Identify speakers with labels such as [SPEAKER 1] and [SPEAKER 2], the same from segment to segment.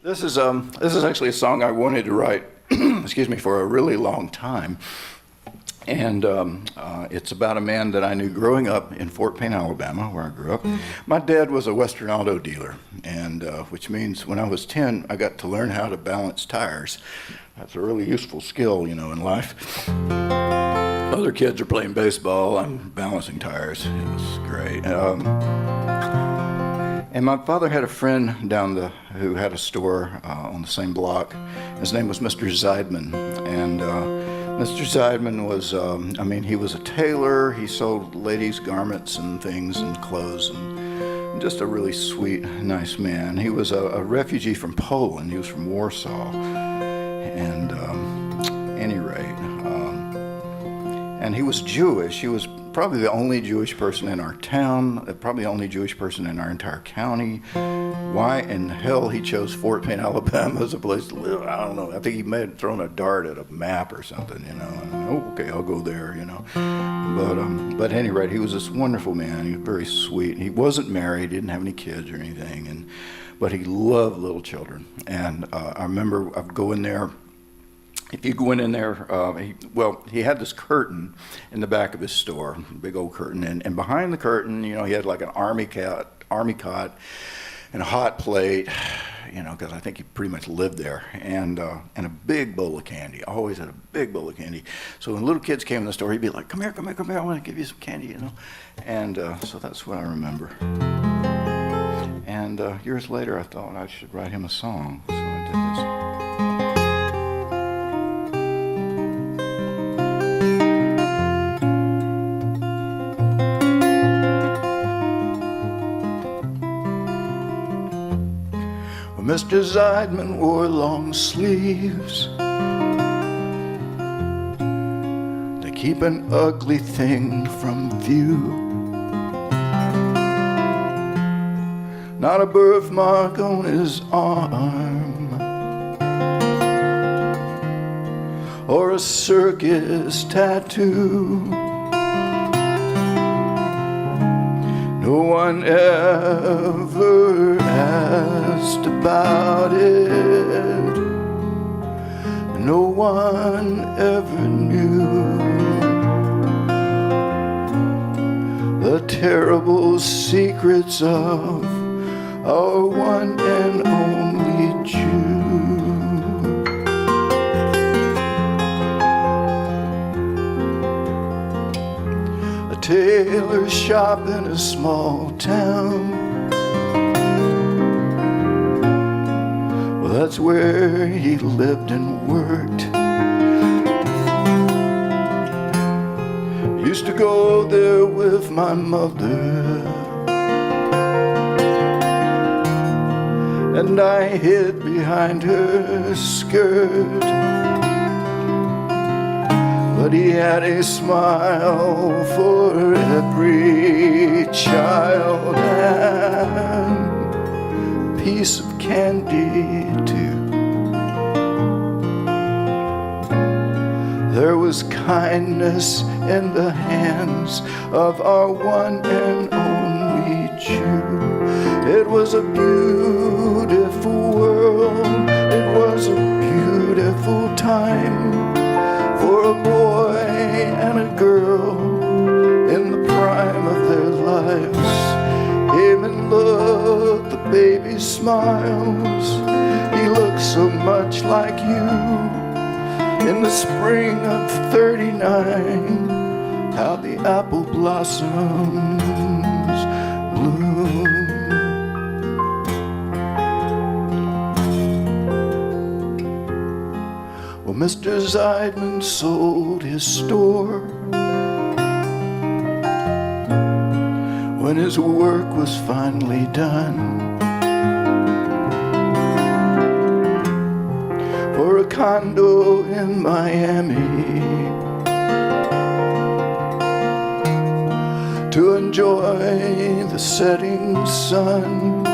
[SPEAKER 1] This is actually a song I wanted to write, excuse me, for a really long time. And it's about a man that I knew growing up in Fort Payne, Alabama, where I grew up. My dad was a Western auto dealer, and which means when I was 10, I got to learn how to balance tires. That's a really useful skill, you know, in life. Other kids are playing baseball. I'm balancing tires. It was great. And my father had a friend who had a store on the same block. His name was Mr. Zeidman, and Mr. Zeidman was, he was a tailor. He sold ladies' garments and things and clothes, and just a really sweet, nice man. He was a refugee from Poland. He was from Warsaw, and any rate, and he was Jewish. He was probably the only Jewish person in our town, probably the only Jewish person in our entire county. Why in hell he chose Fort Payne, Alabama as a place to live, I don't know. I think he may have thrown a dart at a map or something, you know. And, okay, I'll go there, you know. But at any rate, he was this wonderful man. He was very sweet. He wasn't married, he didn't have any kids or anything, but he loved little children. And I remember I'd go in there. If you go in there, he had this curtain in the back of his store, big old curtain, and behind the curtain, you know, he had like an army cot, and a hot plate, you know, because I think he pretty much lived there, and a big bowl of candy. Always had a big bowl of candy. So when little kids came in the store, he'd be like, "Come here, come here, come here! I want to give you some candy," you know. And so that's what I remember. And years later, I thought I should write him a song, so I did this. Mr. Zeidman wore long sleeves to keep an ugly thing from view. Not a birthmark on his arm or a circus tattoo. No one ever asked about it. No one ever knew the terrible secrets of our one and only Jew. Tailor shop in a small town. Well, that's where he lived and worked. Used to go there with my mother, and I hid behind her skirt. But he had a smile for every child and a piece of candy too. There was kindness in the hands of our one and only Jew. It was a beautiful world. It was a beautiful time for a boy and a girl in the prime of their lives. Even look, the baby smiles. He looks so much like you. In the spring of '39, how the apple blossoms bloom. Well, Mr. Zeidman sold his store when his work was finally done. For a condo in Miami to enjoy the setting sun.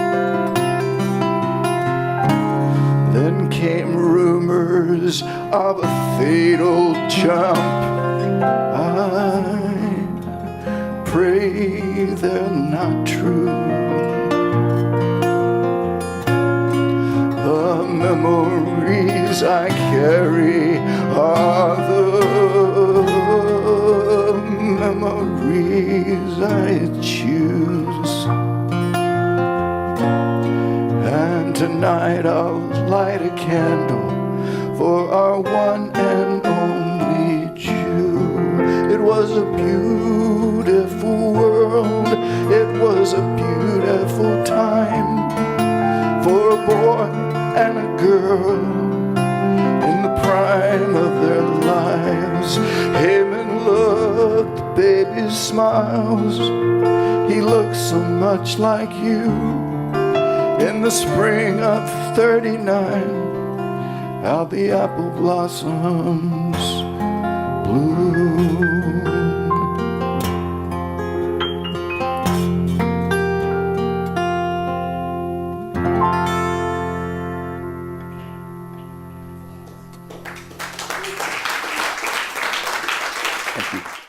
[SPEAKER 1] Then came rumors of a fatal jump. I pray they're not true. The I carry are the memories I choose. And tonight I'll light a candle for our one and only Jew. It was a beautiful world, it was a beautiful time for a boy and a girl in the prime of their lives. Haman looked, the baby's smiles, he looked so much like you. In the spring of 39, how the apple blossoms bloom. Thank you.